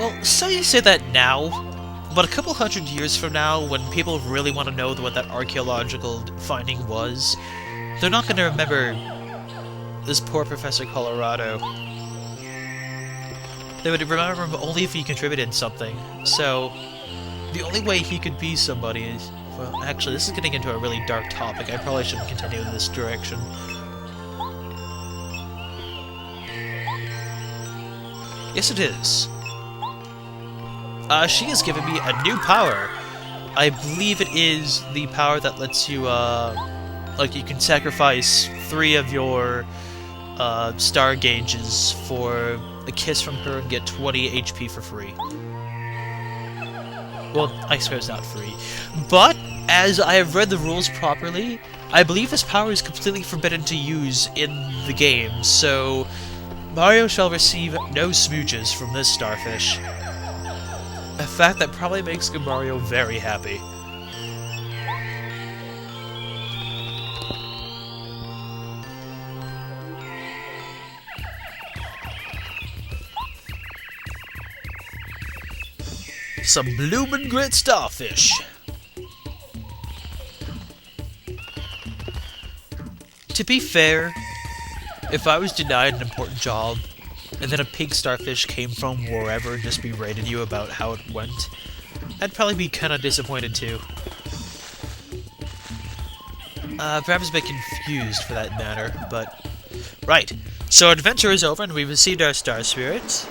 Well, so you say that now, but a couple hundred years from now, when people really want to know what that archaeological finding was, they're not going to remember this poor Professor Colorado. They would remember him only if he contributed something. So, the only way he could be somebody is... Well, actually, this is getting into a really dark topic. I probably shouldn't continue in this direction. Yes, it is. She has given me a new power. I believe it is the power that lets you, like, you can sacrifice 3 of your, star gauges for a kiss from her and get 20 HP for free. Well, I suppose not free. But, as I have read the rules properly, I believe this power is completely forbidden to use in the game, so Mario shall receive no smooches from this starfish. A fact that probably makes Mario very happy. Some bloomin' great starfish. To be fair, if I was denied an important job, and then a pink starfish came from wherever and just berated you about how it went, I'd probably be kinda disappointed too. Perhaps a bit confused for that matter, but... Right, so our adventure is over and we've received our Star Spirit.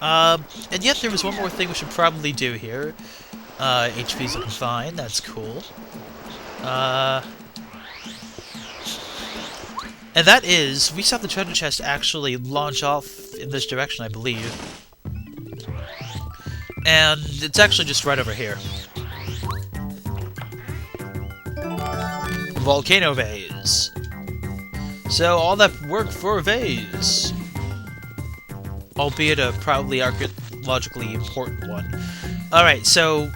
And yet there was one more thing we should probably do here. HP's looking fine, that's cool. And that is, we saw the treasure chest actually launch off in this direction, I believe. And it's actually just right over here. Volcano vase. So all that work for a vase. Albeit a probably archaeologically important one. Alright, so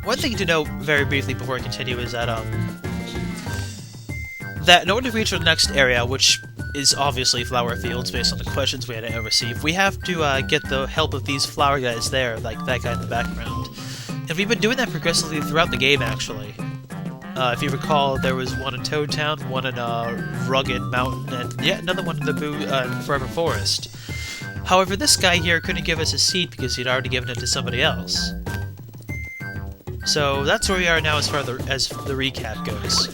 one thing to note very briefly before I continue is that in order to reach our next area, which is obviously flower fields based on the questions we had to receive, we have to get the help of these flower guys there, like that guy in the background. And we've been doing that progressively throughout the game, actually. If you recall, there was one in Toad Town, one in Rugged Mountain, and yet another one in the Forever Forest. However, this guy here couldn't give us a seat because he'd already given it to somebody else. So that's where we are now as far as the recap goes.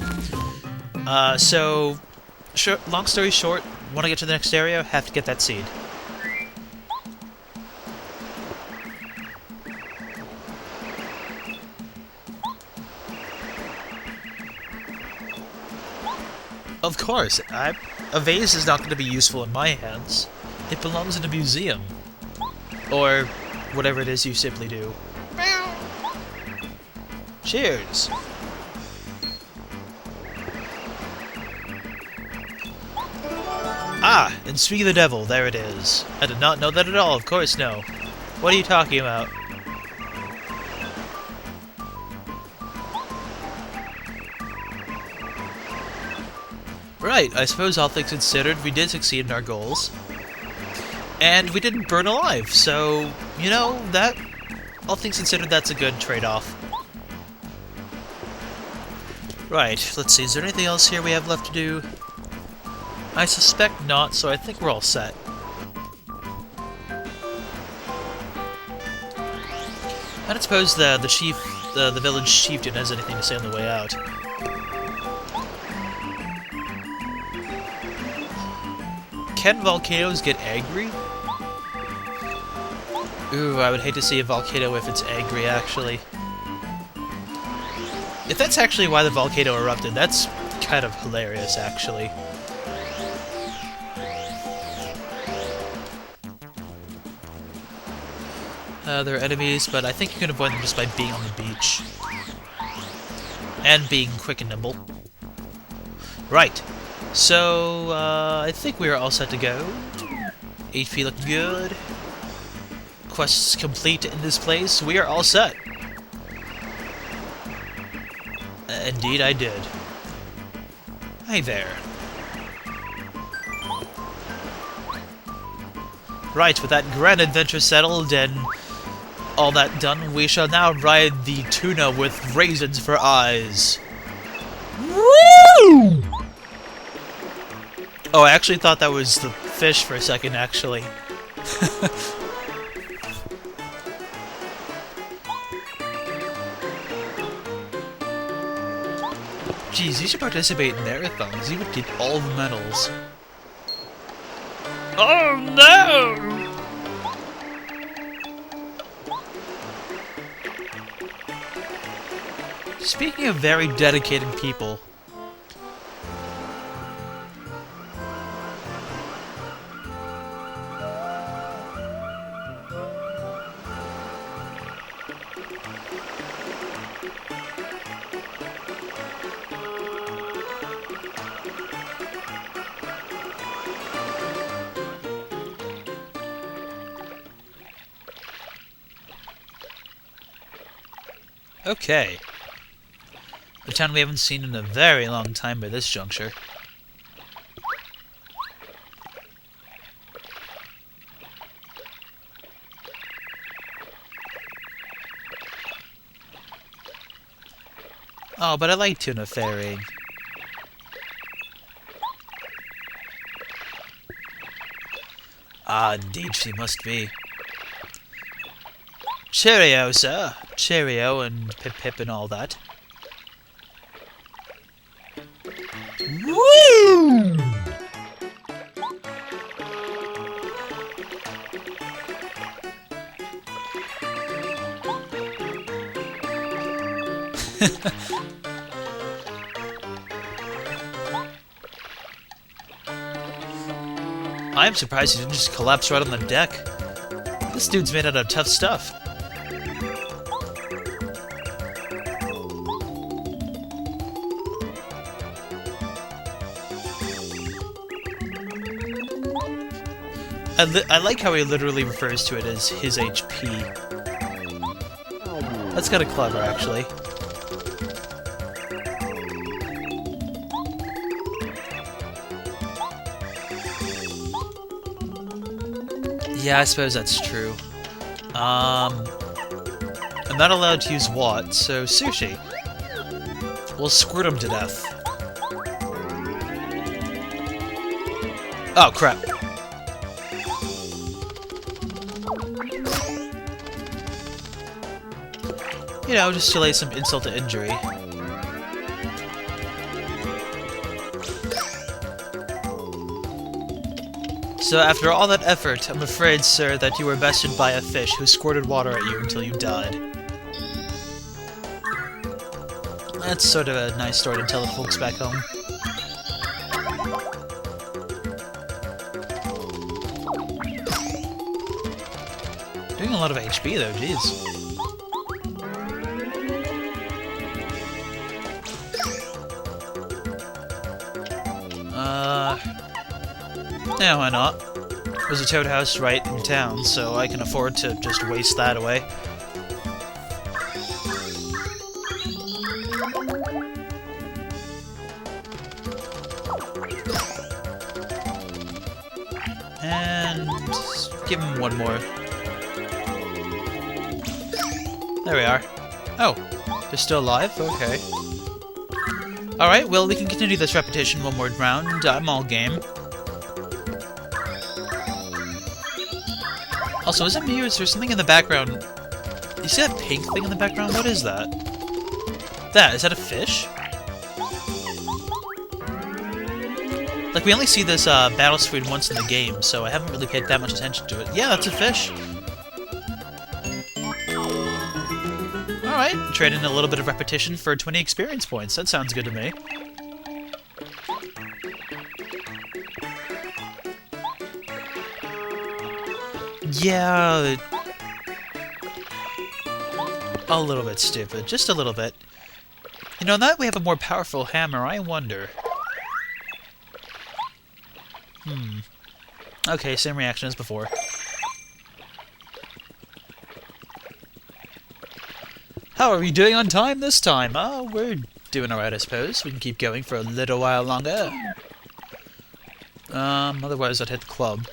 Long story short, want to get to the next area, have to get that seed. Of course, a vase is not going to be useful in my hands. It belongs in a museum. Or whatever it is you simply do. Cheers! Ah, and speak of the devil, there it is. I did not know that at all, of course no. What are you talking about? Right, I suppose all things considered, we did succeed in our goals. And we didn't burn alive, so, you know, that... all things considered, that's a good trade-off. Right, let's see, is there anything else here we have left to do? I suspect not, so I think we're all set. I don't suppose the village chieftain has anything to say on the way out. Can volcanoes get angry? Ooh, I would hate to see a volcano if it's angry, actually. If that's actually why the volcano erupted, that's kind of hilarious, actually. They're enemies, but I think you can avoid them just by being on the beach. And being quick and nimble. Right. So, I think we are all set to go. HP looking good. Quests complete in this place. We are all set. Indeed I did. Hey there. Right, with that grand adventure settled and all that done, we shall now ride the tuna with raisins for eyes. Woo! Oh, I actually thought that was the fish for a second, actually. Jeez, you should participate in marathons. You would get all the medals. Oh no! Speaking of very dedicated people... Okay. A town we haven't seen in a very long time by this juncture. Oh, but I like tuna ferrying. Ah, indeed she must be. Cheerio, sir. Cheerio and pip-pip and all that. Woo! I'm surprised he didn't just collapse right on the deck. This dude's made out of tough stuff. I like how he literally refers to it as his HP. That's kind of clever, actually. Yeah, I suppose that's true. I'm not allowed to use Watt, so Sushi. We'll squirt him to death. Oh, crap. You know, just to lay some insult to injury. So after all that effort, I'm afraid, sir, that you were bested by a fish who squirted water at you until you died. That's sort of a nice story to tell the folks back home. Doing a lot of HP though, jeez. Yeah, why not? There's a Toad House right in town, so I can afford to just waste that away. And give him one more. There we are. Oh, they're still alive? Okay. Alright, well, we can continue this repetition one more round. I'm all game. Also, is it me or is there something in the background? You see that pink thing in the background? What is that? Is that a fish? Like, we only see this battle screen once in the game, so I haven't really paid that much attention to it. Yeah, that's a fish. Alright, trade in a little bit of repetition for 20 experience points. That sounds good to me. Yeah, a little bit stupid, just a little bit. You know, now that we have a more powerful hammer, I wonder. Okay, same reaction as before. How are we doing on time this time? Oh, we're doing alright, I suppose. We can keep going for a little while longer. Otherwise I'd hit the club.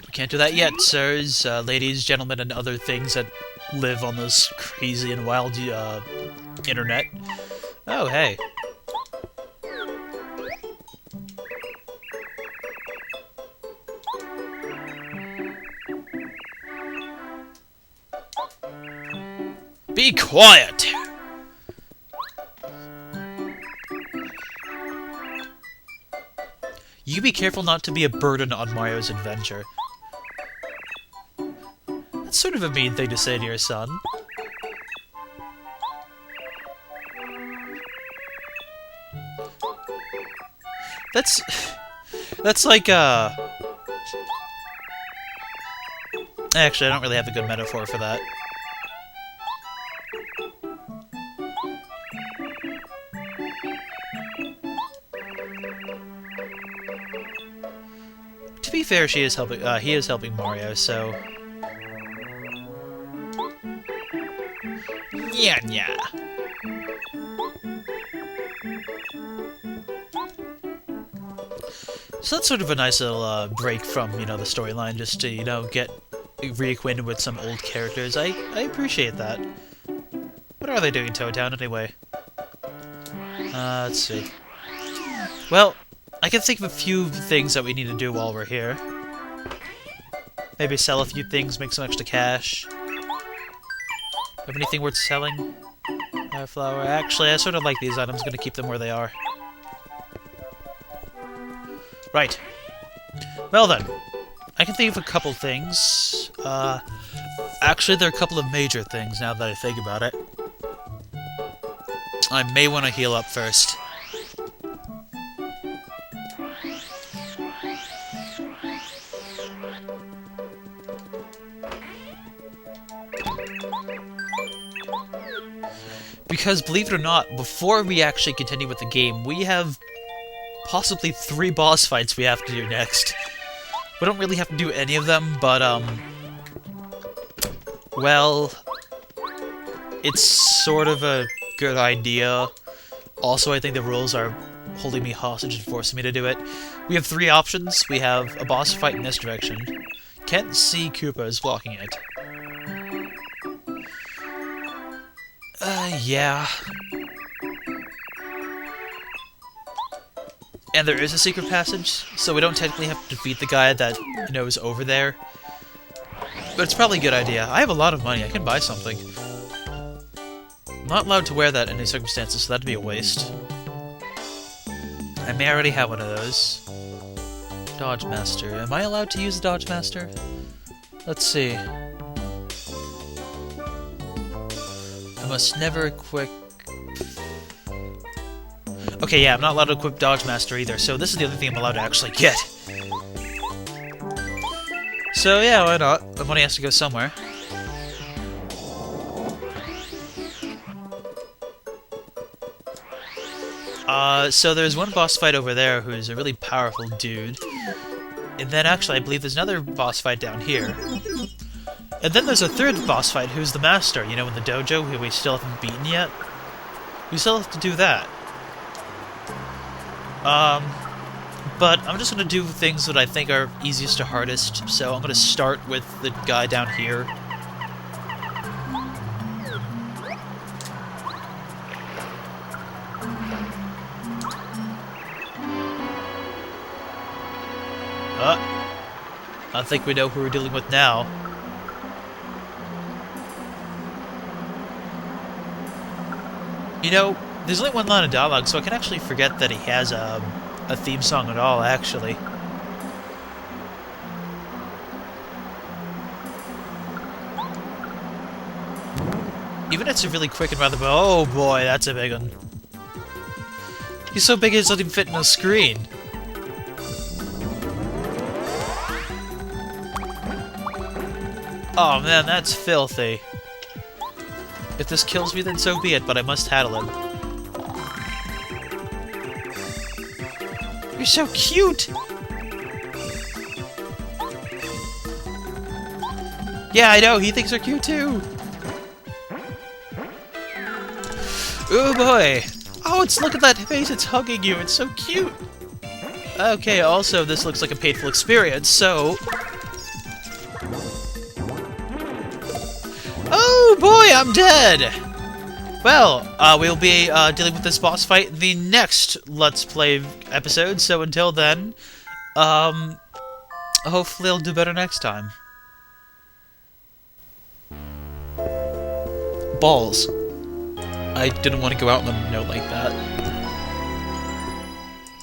We can't do that yet, sirs, ladies, gentlemen, and other things that live on this crazy and wild internet. Oh, hey. Be quiet! You be careful not to be a burden on Mario's adventure. That's sort of a mean thing to say to your son. That's like, Actually, I don't really have a good metaphor for that. To be fair, he is helping Mario, so... Yeah. So that's sort of a nice little break from, the storyline, just to, get reacquainted with some old characters. I appreciate that. What are they doing in Toad Town, anyway? Let's see. Well, I can think of a few things that we need to do while we're here. Maybe sell a few things, make some extra cash. Have anything worth selling? Flower. Actually, I sort of like these items. I'm going to keep them where they are. Right. Well then, I can think of a couple things. Actually, there are a couple of major things now that I think about it. I may want to heal up first. Because, believe it or not, before we actually continue with the game, we have possibly 3 boss fights we have to do next. We don't really have to do any of them, but, well, it's sort of a good idea. Also, I think the rules are holding me hostage and forcing me to do it. We have 3 options. We have a boss fight in this direction. Can't see Koopas blocking it. Yeah. And there is a secret passage, so we don't technically have to defeat the guy that, is over there. But it's probably a good idea. I have a lot of money, I can buy something. I'm not allowed to wear that in any circumstances, so that'd be a waste. I may already have one of those. Dodge Master. Am I allowed to use the Dodge Master? Let's see. I must never equip... Okay, yeah, I'm not allowed to equip Dodge Master either, so this is the other thing I'm allowed to actually get. So yeah, why not? The money has to go somewhere. So there's one boss fight over there who's a really powerful dude. And then actually, I believe there's another boss fight down here. And then there's a third boss fight who's the master, in the dojo, who we still haven't beaten yet. We still have to do that. But I'm just gonna do things that I think are easiest to hardest, so I'm gonna start with the guy down here. I think we know who we're dealing with now. There's only one line of dialogue, so I can actually forget that he has a theme song at all, actually. Even it's a really quick and rather... Oh boy, that's a big one. He's so big he doesn't even fit in the screen. Oh man, that's filthy. If this kills me, then so be it, but I must handle it. You're so cute! Yeah, I know, he thinks they're cute too! Oh boy! Oh, look at that face, it's hugging you, it's so cute! Okay, also, this looks like a painful experience, so... Oh! boy, I'm dead! Well, we'll be dealing with this boss fight in the next Let's Play episode, so until then, hopefully I'll do better next time. Balls. I didn't want to go out on a note like that.